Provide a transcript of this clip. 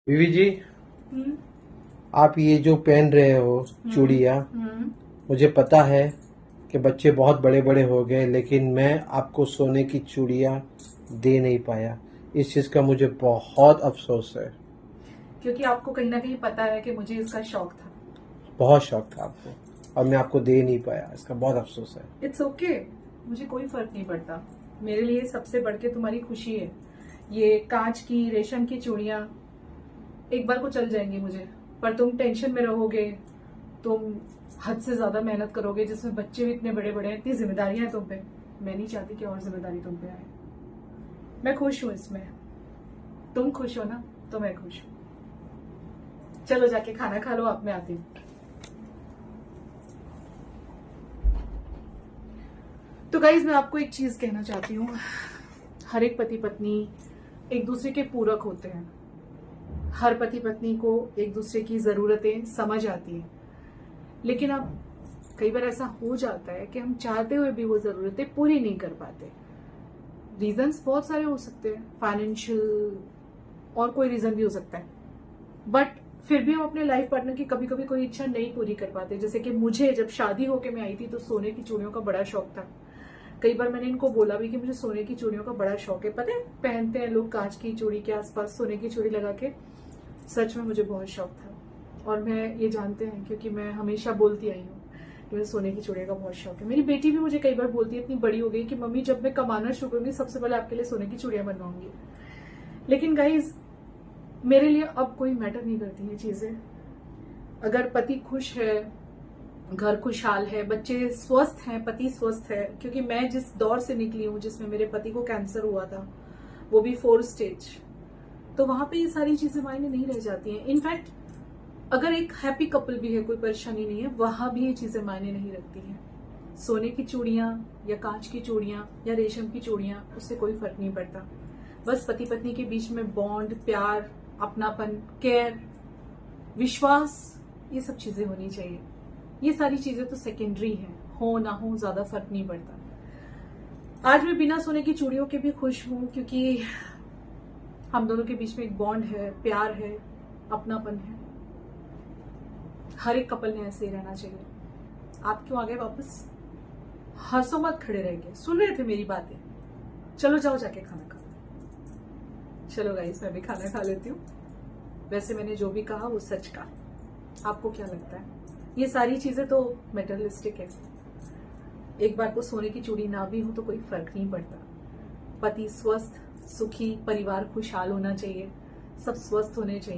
बीवी जी, हम्म। आप ये जो पहन रहे हो चूड़ियाँ, मुझे पता है कि बच्चे बहुत बड़े बड़े हो गए, लेकिन मैं आपको सोने की चूड़ियाँ दे नहीं पाया। इस चीज़ का मुझे बहुत अफसोस है। क्योंकि आपको कहीं ना कहीं पता है कि मुझे इसका शौक था। बहुत शौक था आपको और मैं आपको दे नहीं पाया, इसका बहुत अफसोस है। इट्स ओके मुझे कोई फर्क नहीं पड़ता। मेरे लिए सबसे बढ़ के तुम्हारी खुशी है। ये कांच की रेशम की चूड़ियां एक बार को चल जाएंगी मुझे, पर तुम टेंशन में रहोगे। तुम हद से ज्यादा मेहनत करोगे, जिसमें बच्चे भी इतने बड़े बड़े हैं, इतनी जिम्मेदारियां हैं तुम पे। मैं नहीं चाहती कि और जिम्मेदारी तुम पे आए। मैं खुश हूं इसमें। तुम खुश हो ना, तो मैं खुश हूं। चलो जाके खाना खा लो, आप मैं आती हूँ। तो गाइज मैं आपको एक चीज कहना चाहती हूँ। हर एक पति पत्नी एक दूसरे के पूरक होते हैं। हर पति पत्नी को एक दूसरे की जरूरतें समझ आती हैं। लेकिन अब कई बार ऐसा हो जाता है कि हम चाहते हुए भी वो जरूरतें पूरी नहीं कर पाते। रीजंस बहुत सारे हो सकते हैं, फाइनेंशियल और कोई रीजन भी हो सकता है। बट फिर भी हम अपने लाइफ पार्टनर की कभी कभी कोई इच्छा नहीं पूरी कर पाते। जैसे कि मुझे जब शादी होके मैं आई थी तो सोने की चूड़ियों का बड़ा शौक था। कई बार मैंने इनको बोला भी कि मुझे सोने की चूड़ियों का बड़ा शौक है। पता है, पहनते हैं लोग कांच की चूड़ी के आसपास सोने की चूड़ी लगा के। सच में मुझे बहुत शौक था, और मैं ये जानते हैं क्योंकि मैं हमेशा बोलती आई हूँ कि मुझे सोने की चूड़ियों का बहुत शौक है। मेरी बेटी भी मुझे कई बार बोलती है, इतनी बड़ी हो गई, कि मम्मी जब मैं कमाना शुरू करूंगी सबसे पहले आपके लिए सोने की चूड़ियां बनवाऊंगी। लेकिन गाइज मेरे लिए अब कोई मैटर नहीं करती ये चीजें। अगर पति खुश है, घर खुशहाल है, बच्चे स्वस्थ हैं, पति स्वस्थ है, क्योंकि मैं जिस दौर से निकली हूँ जिसमें मेरे पति को कैंसर हुआ था, वो भी 4 स्टेज, तो वहां पे ये सारी चीजें मायने नहीं रह जाती हैं। इनफैक्ट अगर एक हैप्पी कपल भी है, कोई परेशानी नहीं है, वहां भी ये चीजें मायने नहीं रखती हैं। सोने की चूड़ियां या कांच की चूड़ियां या रेशम की चूड़ियां, उससे कोई फर्क नहीं पड़ता। बस पति पत्नी के बीच में बॉन्ड, प्यार, अपनापन, केयर, विश्वास, ये सब चीजें होनी चाहिए। ये सारी चीजें तो सेकेंडरी हैं, हो ना हो ज्यादा फर्क नहीं पड़ता। आज मैं बिना सोने की चूड़ियों के भी खुश हूं, क्योंकि हम दोनों के बीच में एक बॉन्ड है, प्यार है, अपनापन है। हर एक कपल ने ऐसे ही रहना चाहिए। आप क्यों आ गए वापस? हंसो मत, खड़े रह गए, सुन रहे थे मेरी बातें। चलो जाओ जाके खाना खाओ। चलो गाइस मैं भी खाना खा लेती हूँ। वैसे मैंने जो भी कहा वो सच कहा। आपको क्या लगता है? ये सारी चीजें तो मेटरलिस्टिक है। एक बार को सोने की चूड़ी ना भी हो तो कोई फर्क नहीं पड़ता। पति स्वस्थ, सुखी, परिवार खुशहाल होना चाहिए, सब स्वस्थ होने चाहिए।